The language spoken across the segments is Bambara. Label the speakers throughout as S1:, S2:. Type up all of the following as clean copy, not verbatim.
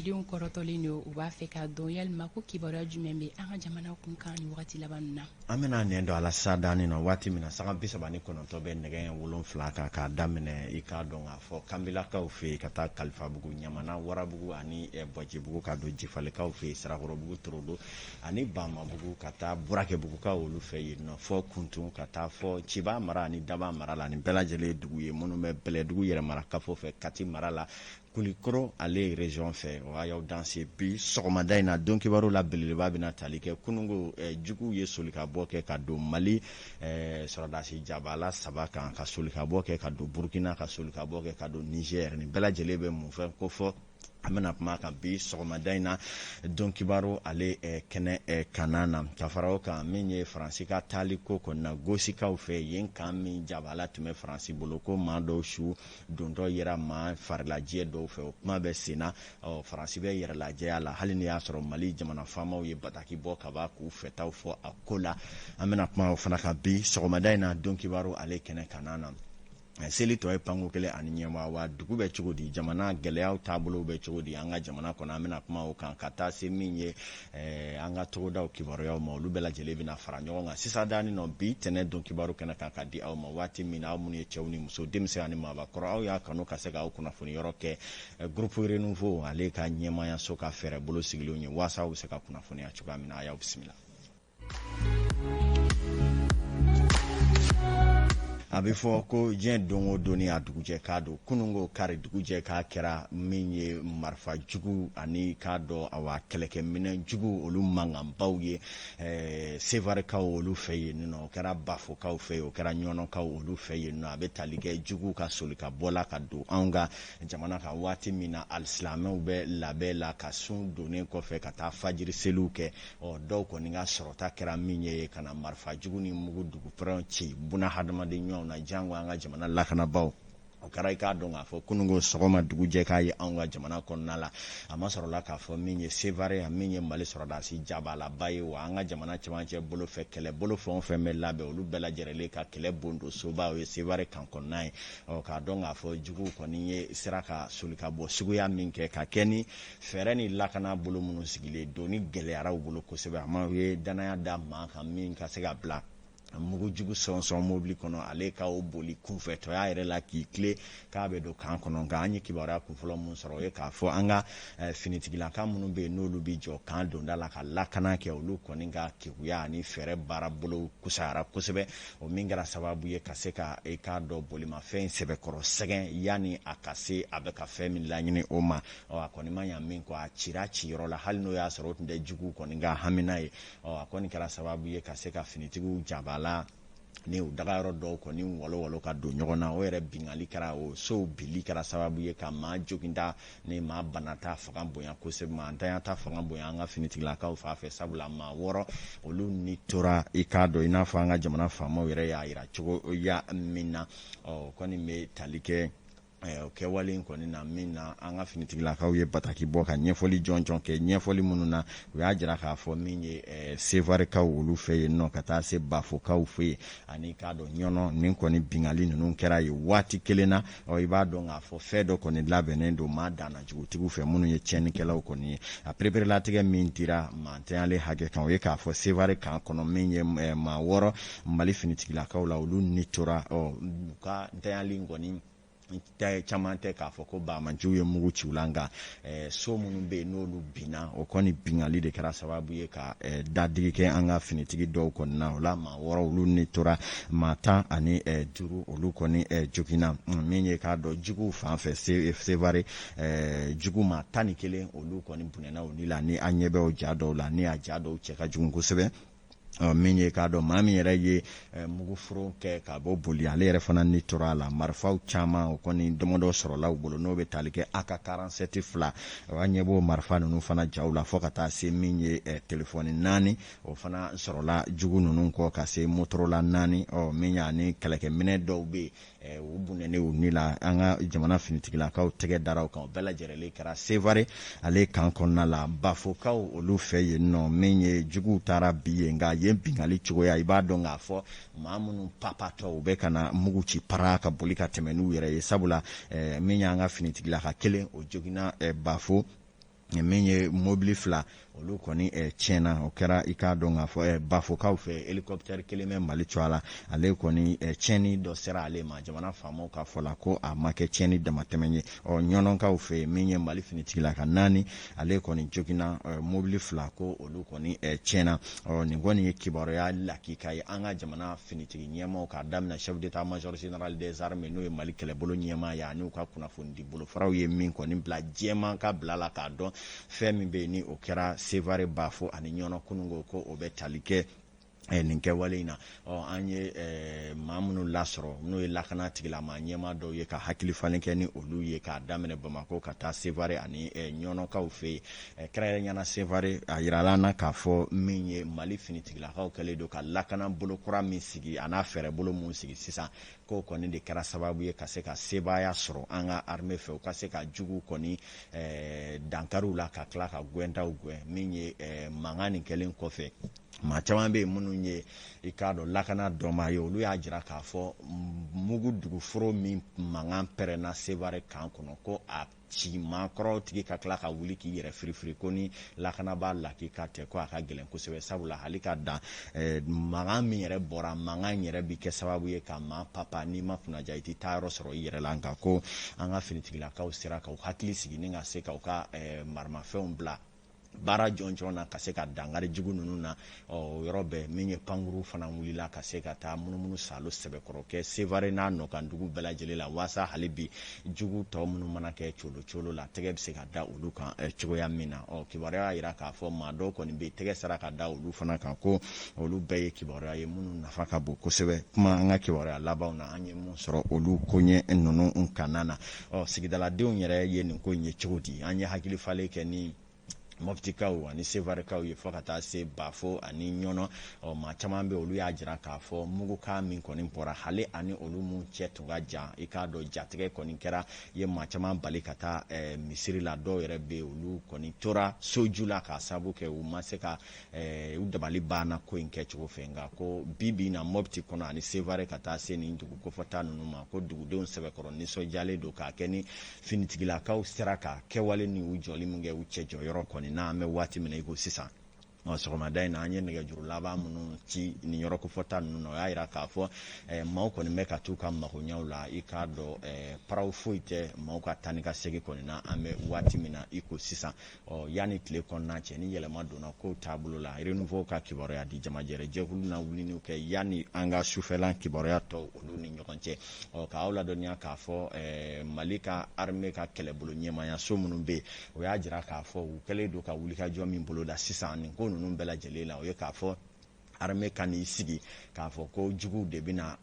S1: malidenw kɔrɔtɔlen don u b'a fɛ ka dɔn yalima ko kibaruya jumɛn bɛ an ka jamana kunkan ni wagati laban na.
S2: An bɛna nɛn don a la sa daani na waati min na saga 39 bɛ nɛgɛ 7 kan k'a daminɛ i k'a dɔn k'a fɔ kanbilakaw fɛ yen ka taa kalifabugu ɲamana warabugu ani bɔjibugu ka don jifalekaw fɛ yen sarakɔrɔbugu torodo ani bamabugu ka taa burakɛbugukaw olu fɛ yen nɔ fɔ kuntun ka taa fɔ ciba mara ani daba mara la ni bɛɛ lajɛlen dugu ye minnu bɛ bɛlɛdugu yɛrɛmara kafo fɛ kati mara la Kulikoro ale région fɛ o y'aw danse bi sɔgɔmada in na don kibaru la belebeleba bɛna tali kɛ kunungo jugu ye solikabɔ kɛ ka don Mali sɔrɔdasi jabala 3 kan ka solikabɔ kɛ ka don Burkina ka solikabɔ kɛ ka don Niger ni bɛɛ lajɛlen bɛ mun fɛ ko fɔ an bɛna kuma kan bi sɔgɔmada in na don kibaru ale kɛnɛ kanan na ka fara o kan min ye Faransi ka taali ko kɔnɔna gosikaw fɛ yen kan min jabala tun bɛ Faransi bolo ko maa dɔw su dontɔ yɛrɛ maa farilajɛ dɔw fɛ o kuma bɛ sen na Faransi bɛ yɛrɛlajɛya la hali ni y'a sɔrɔ Mali jamana faamaw ye bataki bɔ ka b'a k'u fɛtaw fɔ a ko la an bɛna kuma o fana kan bi sɔgɔmada in na don kibaru ale kɛnɛ kanan na seli tɔ ye panko kelen ani ɲɛma wa dugu bɛ cogo di jamana gɛlɛyaw taabolo bɛ cogo di an ka jamana kɔnɔ an bɛna kuma o kan ka taa se min ye an ka togodaw kibaruyaw ma olu bɛɛ lajɛlen bɛna fara ɲɔgɔn kan sisan daani nɔ bi tɛnɛ don kibaru kɛnɛ kan ka di aw ma waati min aw minnu ye cɛw ni muso denmisɛn ani maabakɔrɔ aw y'a kanu ka se k'aw kunnafoni yɔrɔ kɛ groupe renouveau ale ka ɲɛmayaso ka fɛɛrɛ bolo sigilenw ye waasa aw bɛ se ka kunnafoniya cogoya min na a y'aw bisimila. A bɛ fɔ ko diɲɛ don o don ni a dugujɛ k'a don kunungo kari dugujɛ k'a kɛra min ye marifa jugu ani k'a dɔn awa kɛlɛkɛminɛ jugu olu mankanbaw ye sevarekaw olu fɛ yen nɔ o kɛra bafokaw fɛ yen o kɛra ɲɔnɔkaw olu fɛ yen nɔ a bɛ tali kɛ jugu ka soli ka bɔla ka don anw ka jamana kan waati min na alisilamɛw bɛ labɛn la ka sun donnen kɔfɛ ka taa fajiri seliw kɛ dɔw kɔni ka sɔrɔta kɛra min ye ka na marifa jugu ni mugu dugupɛrɛnw ci buna hadamaden ɲɔgɔn na jango an ka jamana lakanabaw o kɛra i k'a dɔn k'a fɔ kunungo sɔgɔma dugujɛ k'a ye anw ka jamana kɔnɔna la a ma sɔrɔla k'a fɔ min ye sevare a min ye Mali sɔrɔdasi jabalaba ye wa an ka jamana cɛmancɛ bolo fɛ kɛlɛ bolo fɛn o fɛn bɛ labɛn olu bɛɛ lajɛlen ka kɛlɛ bondo soba o ye sevare kan kɔnɔna ye k'a dɔn k'a fɔ juguw kɔni ye sira ka soli ka bɔ suguya min kɛ ka kɛ ni fɛɛrɛ ni lakana bolo minnu sigilen don ni gɛlɛyaraw bolo kosɛbɛ a ma ye danaya da maa kan min ka se ka bila mugu jugu sɔnsɔn mobili kɔnɔ ale ka o boli kunfɛtɔya yɛrɛ la k'i tile k'a bɛ don kan kɔnɔ nka an ye kibaruya kunfɔlɔ mun sɔrɔ o ye k'a fɔ an ka finitigilaka minnu bɛ yen n'olu bɛ jɔ kan donda la ka lakana kɛ olu kɔni ka keguya ani fɛɛrɛ baara bolo kusayara kosɛbɛ o min kɛra sababu ye ka se ka i k'a dɔn bolimafɛn sɛbɛkɔrɔ sɛgɛn yanni a ka se a bɛ ka fɛn min laɲini o ma a kɔni ma ɲa min kɔ a cira ciyɔrɔ la hali n'o y'a sɔrɔ o tun tɛ jugu kɔni ka hamina ye a kɔni kɛra sababu ye ka se ka finitigiw jaba la ni u dagayɔrɔ dɔw kɔni wɔlɔ ka don ɲɔgɔn na o yɛrɛ bingali kɛra o sow bili kɛra sababu ye ka maa joginta ni maa banata fanga bonya kosɛbɛ maa ntanya ta fanga bonya an ka finitigilakaw fan fɛ sabula maa 6 olu ni tora i k'a dɔn i n'a fɔ an ka jamana faamaw yɛrɛ y'a yira cogo ya min na kɔni bɛ tali kɛ o kɛwale in kɔni na min na an ka finitigilakaw ye bataki bɔ ka ɲɛfɔli jɔnjɔn kɛ ɲɛfɔli minnu na u y'a jira k'a fɔ min ye sevarekaw olu fɛ yen nɔ ka taa se bafokaw fɛ yen ani k'a dɔn ɲɔnɔ nin kɔni bingali ninnu kɛra ye waati kelen na i b'a dɔn k'a fɔ fɛn dɔ kɔni labɛnnen don maa danna jugutigiw fɛ minnu ye tiɲɛnikɛlaw kɔni ye a pereperelatigɛ min dira mantɛnyalen hakɛ kan o ye k'a fɔ sevare kan kɔnɔ min ye maa 6 Mali finitigilakaw la olu ni tora u ka ntɛnyali kɔni caman tɛ k'a fɔ ko bamanciw ye mugu ci u la nka so minnu bɛ yen n'olu binna o kɔni bingali de kɛra sababu ye ka dadigi kɛ an ka finitigi dɔw kɔni na o la maa 6 olu ni tora maa 10 ani 5 olu kɔni joginna min ye k'a dɔn juguw fan fɛ sevare jugu maa 11 olu kɔni bunɛna o ni la ni an ɲɛ bɛ o ja dɔw la ni a ja dɔw cɛ ka jugu kosɛbɛ min ye k'a dɔn maa min yɛrɛ ye muguforo kɛ ka bɔ boli ale yɛrɛ fana ni tora a la marifaw caman o kɔni dɔmɔdɔ sɔrɔla u bolo n'o bɛ tali kɛ AK-47 2 an ɲɛ b'o marifa ninnu fana jaw la fɔ ka taa se min ye telefɔni 4 o fana sɔrɔla jugu ninnu kɔ ka se motorola 4 min y'a ni kɛlɛkɛminɛ dɔw bɛ yen u bunɛnen u ni la an ka jamana finitigilakaw tɛgɛ dara o kan o bɛɛ lajɛlen kɛra sevare ale kan kɔnɔna la bafokaw olu fɛ yen nɔ min ye juguw taara bi yen nka yen bingali cogoya i b'a dɔn k'a fɔ maa minnu papatɔ u bɛ ka na mugu ci para ka boli ka tɛmɛ n'u yɛrɛ ye sabula min y'an ka finitigila ka kelen o joginna bafo min ye mobili fila olu kɔni tiɲɛna o kɛra i k'a dɔn k'a fɔ bafokaw fɛ hélicoptère kelen bɛ Mali cɔ la ale kɔni tiɲɛni dɔ sera ale ma jamana faamaw ka fɔ la ko a ma kɛ tiɲɛni damatɛmɛ ye ɲɔnɔnkaw fɛ min ye Mali finitigila ka 4 ale kɔni joginna mobili fila ko olu kɔni tiɲɛna nin kɔni ye kibaruya lakika ye an ka jamana finitigi ɲɛmaw k'a daminɛ chef d'état major général des armées n'o ye Mali kɛlɛbolo ɲɛmaa ye ani u ka kunnafoni di bolofaraw ye min kɔni bila jɛman ka bila la k'a dɔn fɛn min bɛ yen ni o kɛra Sevare Bafo ani ɲɔnɔ kunungo ko o bɛ tali kɛ nin kɛwale in na an ye maa minnu lasɔrɔ n'o ye lakana tigilama ɲɛmaa dɔw ye ka hakili falen kɛ ni olu ye k'a daminɛ Bamako ka taa Sevare ani ɲɔnɔkaw fɛ yen kɛrɛnkɛrɛnyana Sevare a yirala an na k'a fɔ min ye Mali finitigilakaw kɛlen don ka lakana bolo kura min sigi a n'a fɛɛrɛ bolo mun sigi sisan ko kɔni de kɛra sababu ye ka se ka sebaaya sɔrɔ an ka armée fɛ u ka se ka jugu kɔni dankariw la ka tila ka gwɛntaw gwɛn min ye mankan nin kɛlen kɔfɛ maa caman bɛ yen minnu ye i k'a dɔn lakana dɔnma ye olu y'a jira k'a fɔ mugu duguforo min mankan pɛrɛnna Sevare kan kɔnɔ ko a ci maakɔrɔw tigi ka tila ka wuli k'i yɛrɛ firifiri ko ni lakana b'a lakika tɛ ko a ka gɛlɛn kosɛbɛ sabula hali ka dan mankan min yɛrɛ bɔra mankan yɛrɛ bi kɛ sababu ye ka maa papa n'i ma kunnaja i tɛ taa yɔrɔ sɔrɔ i yɛrɛ la nka ko an ka finitigilakaw sera k'u hakili sigi ni ka se k'u ka maramafɛnw bila baara jɔnjɔn na ka se ka dangari jugu ninnu na o yɔrɔ bɛɛ min ye pankuru fana wulila ka se ka taa munumunu salo sɛbɛkɔrɔ kɛ Sevare n'a nɔkandugu bɛɛ lajɛlen la waasa hali bi jugu tɔ minnu mana kɛ colo la tɛgɛ bɛ se ka da olu kan cogoya min na kibaruya y'a jira k'a fɔ maa dɔw kɔni bɛ tɛgɛ sera ka da olu fana kan ko olu bɛɛ ye kibaruya ye minnu nafa ka bon kosɛbɛ kuma an ka kibaruya labanw na an ye mun sɔrɔ olu koɲɛ ninnu kanna na sigidaladenw yɛrɛ ye nin ko in ye cogo di an ye hakili falen kɛ ni Moptikaw ani Sevarekaw ye fɔ ka taa se Bafo ani ɲɔnɔ maa caman bɛ olu y'a jira k'a fɔ mugukan min kɔni bɔra hali ani olu mun cɛ tun ka jan i k'a dɔn jatigɛ kɔni kɛra ye maa caman bali ka taa misiri la dɔw yɛrɛ bɛ olu kɔni tora soju la k'a sababu kɛ u ma se ka u dabali banna ko in kɛcogo fɛ nka ko bi na Mopti kɔnɔ ani Sevare ka taa se nin dugu kɔfɛta ninnu ma ko dugudenw sɛbɛkɔrɔ nisɔndiyalen don k'a kɛ ni finitigilakaw sera ka kɛwale ni u jɔli min kɛ u cɛ jɔyɔrɔ kɔni n'an bɛ waati min na i ko sisan sɔgɔmada in na an ye nɛgɛjuru laban minnu ci nin yɔrɔ kofɔta ninnu na o y'a jira k'a fɔ maaw kɔni bɛ ka t'u ka magoɲɛw la i k'a dɔn paraw foyi tɛ maaw ka taa ni ka segin kɔni na an bɛ waati min na i ko sisan yanni tile kɔnɔna cɛ ni yɛlɛma donna kow taabolo la renouveau ka kibaruya di jamajɛrɛ jɛkulu na wuliniw kɛ yanni an ka sufɛlan kibaruya tɔ olu ni ɲɔgɔn cɛ k'aw ladɔnniya k'a fɔ Mali ka armée ka kɛlɛbolo ɲɛmayaso minnu bɛ yen o y'a jira k'a fɔ u kɛlen don ka wulikajɔ min boloda sisan nin ko ninnu bɛɛ lajɛlen la o ye k'a fɔ armée ka n'i sigi k'a fɔ ko juguw de bɛna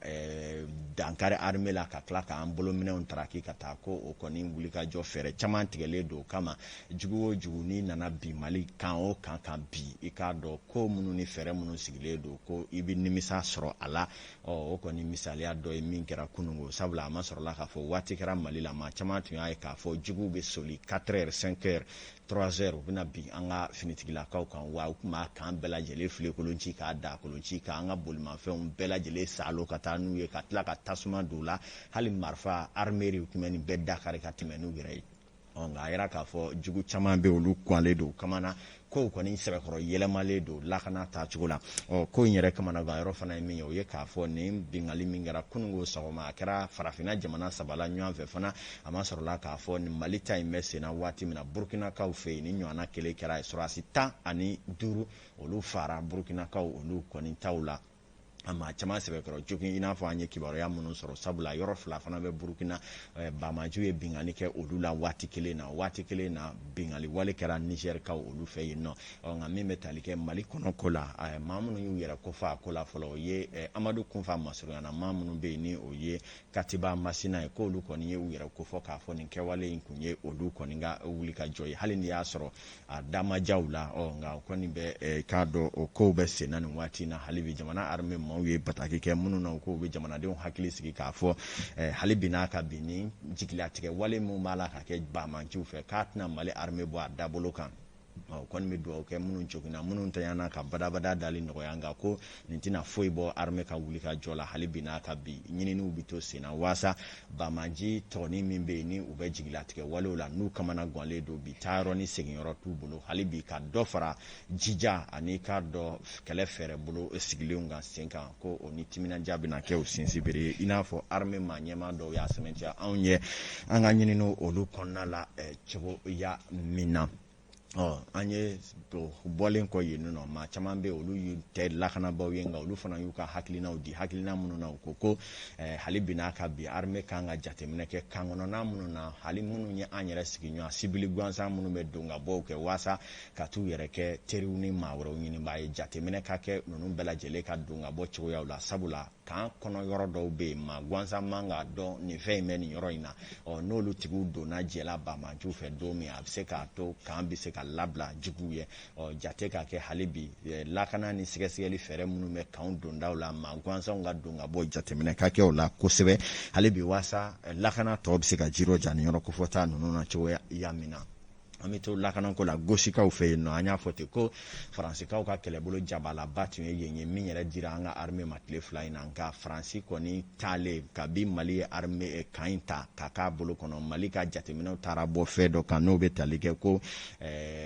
S2: dankari armée la ka tila k'an bolominɛnw taraki ka taa ko o kɔni wulikajɔ fɛɛrɛ caman tigɛlen don o kama jugu o jugu n'i nana bi Mali kan o kan bi i k'a dɔn ko minnu ni fɛɛrɛ minnu sigilen don ko i bɛ nimisa sɔrɔ a la o kɔni misaliya dɔ ye min kɛra kunungo sabula a ma sɔrɔla k'a fɔ waati kɛra Mali la maa caman tun y'a ye k'a fɔ juguw bɛ soli 4 heures 5 heures 3 heures u bɛna bin an ka finitigilakaw kan wa u tun b'a kan bɛɛ lajɛlen file kolonci k'a da kolonci k'an ka bolimafɛnw bɛɛ lajɛlen salo ka taa n'u ye ka tila ka tasuma don u la hali marifa armeri tun bɛ nin bɛɛ dakari ka tɛmɛ n'u yɛrɛ ye nka a yɛrɛ k'a fɔ jugu caman bɛ olu kɔnlen don kamana kow kɔni sɛbɛkɔrɔ yɛlɛmalen don lakana taacogo la ko in yɛrɛ kamana gan yɔrɔ fana ye min ye o ye k'a fɔ nin bingali min kɛra kunungo sɔgɔma a kɛra farafinna jamana sabala ɲɔgɔn fɛ fana a ma sɔrɔla k'a fɔ nin Mali ta in bɛ senna waati min na Burkinakaw fɛ yen ni ɲɔgɔnna kelen kɛra sɔrɔdasi 15 olu fara Burkinakaw olu kɔni taw la a maa caman sɛbɛkɔrɔ jogin i n'a fɔ an ye kibaruya minnu sɔrɔ sabula yɔrɔ fila fana bɛ Burkina Bamaju ye bingali kɛ olu la waati kelen na bingali wale kɛra Nigerkaw olu fɛ yen nɔ nka min bɛ tali kɛ Mali kɔnɔ ko la maa minnu y'u yɛrɛ kofɔ a ko la fɔlɔ o ye Amadu Kunfa Masurunyana maa minnu bɛ yen ni o ye Katiba Masina ye k'olu kɔni ye u yɛrɛ kofɔ k'a fɔ nin kɛwale in kun ye olu kɔni ka wulikajɔ ye hali ni y'a sɔrɔ a damajaw la nka o kɔni bɛ k'a dɔn o kow bɛ senna nin waati in na hali bi jamana armée maaw ye bataki kɛ minnu na ko bɛ jamanadenw hakili sigi k'a fɔ hali bi n'a ka bin ni jigilatigɛ wale min b'a la ka kɛ bamanciw fɛ k'a tɛna Mali armée bɔ a dabolo kan kɔni bɛ dugawu kɛ minnu joginna minnu tanyana ka badabada dali nɔgɔya nka ko nin tɛna foyi bɔ armée ka wuli ka jɔ la hali bi n'a ka bi ɲininiw bɛ to sen na waasa Bamaji tɔgɔnin min bɛ yen ni u bɛ jigilatigɛ walew la n'u kamana ganlen don bi taayɔrɔ ni seginyɔrɔ t'u bolo hali bi ka dɔ fara jija ani ka dɔ kɛlɛ fɛɛrɛ bolo sigilenw kan sen kan ko o ni timinanja bɛna kɛ o sinsinbere i n'a fɔ armée maa ɲɛmaa dɔw y'a sɛmɛntiya anw ye an ka ɲininiw olu kɔnɔna la cogoya min na. An ye bɔlen kɔ yen nɔ maa caman bɛ olu y'u tɛ lakanabaw ye nka olu fana y'u ka hakilinaw di hakilina minnu na u ko hali bi n'a ka bi armée kan ka jateminɛ kɛ kan kɔnɔna minnu na hali minnu ye an yɛrɛ sigiɲɔgɔn sibili gansan minnu bɛ don ka bɔw kɛ waasa ka t'u yɛrɛ kɛ teriw ni maa wɛrɛw ɲini b'a ye jateminɛ ka kɛ ninnu bɛɛ lajɛlen ka don ka bɔ cogoyaw la sabula kan kɔnɔ yɔrɔ dɔw bɛ yen maa gansan man ka dɔn nin fɛn in bɛ nin yɔrɔ in na n'olu tigiw donna jɛla Bamajiw fɛ don min a bɛ se k'a to kan bɛ se ka labila juguw ye jate ka kɛ hali bi lakana ni sɛgɛsɛgɛli fɛɛrɛ minnu bɛ kanw dondaw la maa gansanw ka don ka bɔ jateminɛ ka kɛ o la kosɛbɛ hali bi waasa lakana tɔ bɛ se ka jiro ja ni yɔrɔ kofɔta ninnu na cogoya min na. An bɛ to lakanako la gosikaw fɛ yen nɔ an y'a fɔ ten ko faransikaw ka kɛlɛbolo jabalaba tun ye yen ye min yɛrɛ dira an ka armée ma tile 2 in na nka faransi kɔni taalen kabi Mali ye armée kan in ta ka k'a bolo kɔnɔ Mali ka jateminɛw taara bɔ fɛn dɔ kan n'o bɛ tali kɛ ko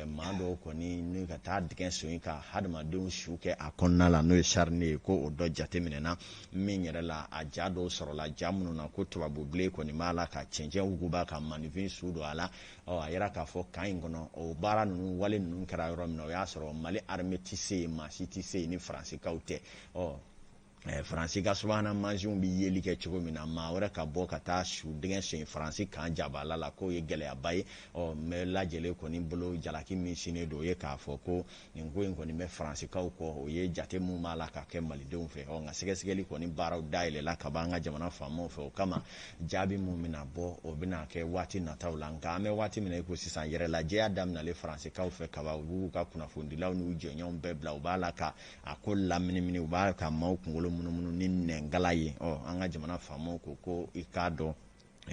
S2: maa dɔw kɔni ni ka taa dingɛ so in ka hadamadenw su kɛ a kɔnɔna la n'o ye sarine ye ko o dɔ jateminɛna min yɛrɛ la a ja dɔw sɔrɔla ja minnu na ko tubabu bilen kɔni b'a la ka cɛncɛn wuguba ka manifin su don a la a yɛrɛ k'a fɔ kan in kɔnɔ o baara ninnu wale ninnu kɛra yɔrɔ min na o y'a sɔrɔ Mali armée tɛ se yen maa si tɛ se yen ni faransikaw tɛ faransi ka subahana mansinw bɛ yeli kɛ cogo min na maa wɛrɛ ka bɔ ka taa su dingɛ sen faransi kan jabala la k'o ye gɛlɛyaba ye mɛ lajɛlen kɔni bolo jalaki min sinen don o ye k'a fɔ ko nin ko in kɔni bɛ faransikaw kɔ o ye jate mun b'a la ka kɛ malidenw fɛ nka sɛgɛsɛgɛli kɔni baaraw dayɛlɛla ka b'an ka jamana faamaw fɛ o kama jaabi mun bɛna bɔ o bɛna kɛ waati nataw la nka an bɛ waati min na i ko sisan yɛrɛlajɛya daminɛlen faransikaw fɛ kaba u b'u ka kunnafonidilaw n'u jɛɲɔgɔnw bɛɛ bila u b'a la ka a ko laminimini u b'a ka maaw kunkolo munumunu ni nɛngala ye an ka jamana faamaw ko i k'a dɔn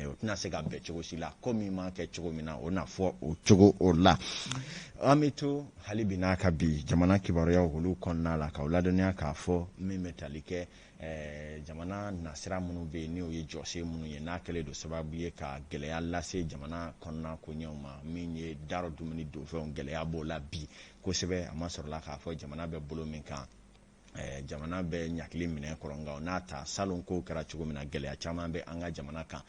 S2: o tɛna se ka bɛn cogo si la ko min ma kɛ cogo min na o na fɔ o cogo o la an bɛ to hali bi n'a ka bi jamana kibaruyaw olu kɔnɔna la k'aw ladɔnniya k'a fɔ min bɛ tali kɛ jamana nasira minnu bɛ yen n'o ye jɔsen minnu ye n'a kɛlen don sababu ye ka gɛlɛya lase jamana kɔnɔna koɲɛw ma min ye darɔ dumuni donfɛnw gɛlɛya b'o la bi kosɛbɛ a ma sɔrɔla k'a fɔ jamana bɛ bolo min kan jamana bɛ ɲakili minɛ kɔrɔ nka n'a ta salon kow kɛra cogo min na gɛlɛya caman bɛ an ka jamana kan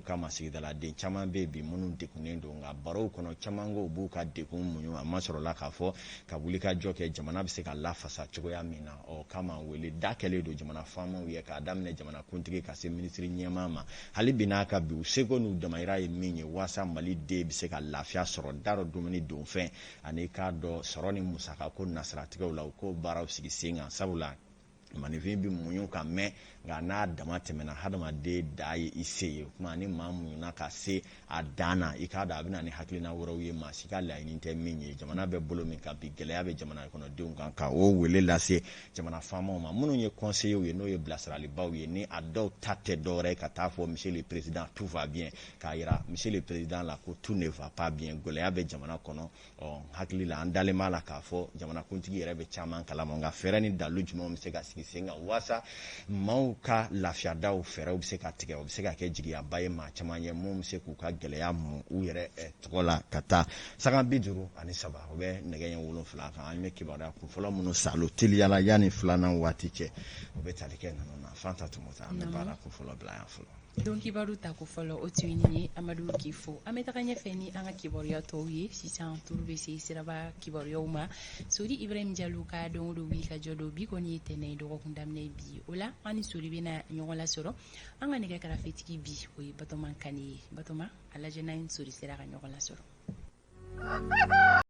S2: kama sigidaladen caman bɛ bi minnu degunnen don nka barow kɔnɔ caman ko b'u ka degun muɲu a ma sɔrɔla k'a fɔ ka wuli ka jɔ kɛ jamana bɛ se ka lafasa cogoya min na kama wele da kɛlen don jamana faamaw ye k'a daminɛ jamana kuntigi ka se minisiri ɲɛmaa ma hali bi n'a ka bi u seko n'u damayira ye min ye waasa Mali den bɛ se ka lafiya sɔrɔ darɔ dumuni donfɛn ani k'a dɔn sɔrɔ ni musaka ko nasiratigɛw la u k'o baaraw sigi sen kan sabula manifin bɛ muɲu ka mɛn nka n'a dama tɛmɛna hadamaden da ye i se ye o kuma ni maa muɲuna ka se a dan na i k'a dɔn a bɛ na ni hakilina wɛrɛw ye maa si ka laɲini tɛ min ye jamana bɛ bolo min kan bi gɛlɛya bɛ jamana kɔnɔdenw kan ka o wele lase jamana faamaw ma minnu ye conseillers ye n'o ye bilasiralibaw ye ni a dɔw ta tɛ dɔwɛrɛ ye ka taa fɔ monsieur le président tout va bien k'a yira monsieur le président la ko tout ne va pas bien gɛlɛya bɛ jamana kɔnɔ hakili la an dalen b'a la k'a fɔ jamanakuntigi yɛrɛ bɛ caman kalama nka fɛɛrɛ ni dalu jumɛnw bɛ se ka sigi sen kan waasa maaw ka lafiyadaw fɛɛrɛw bɛ se ka tigɛ o bɛ se ka kɛ jigiyaba ye maa caman ye mun bɛ se k'u ka gɛlɛya mun u yɛrɛ tɔgɔ la ka taa saga 53 o bɛ nɛgɛ ɲɛ 7 kan an bɛ kibaruya kunfɔlɔ minnu salo teliyala yanni filanan waati cɛ o bɛ tali kɛ ninnu na Fanta Tumota an bɛ baara kunfɔlɔ bila yan fɔlɔ.
S1: Donc kibaru ta ko fɔlɔ o tun ye nin ye Amadu k'i fo an bɛ taga ɲɛfɛ ni an ka kibaruya tɔw ye sisan turu bɛ se siraba kibaruyaw ma Sori Ibrahim Jalo ka don o don wuli ka jɔ don bi kɔni ye tɛnɛ ye dɔgɔkun daminɛ bi o la an ni Sori bɛna ɲɔgɔn lasɔrɔ an ka nɛgɛ karafetigi bi o ye Batɔma Kane ye Batɔma a lajɛ n'an Sori sera ka ɲɔgɔn lasɔrɔ.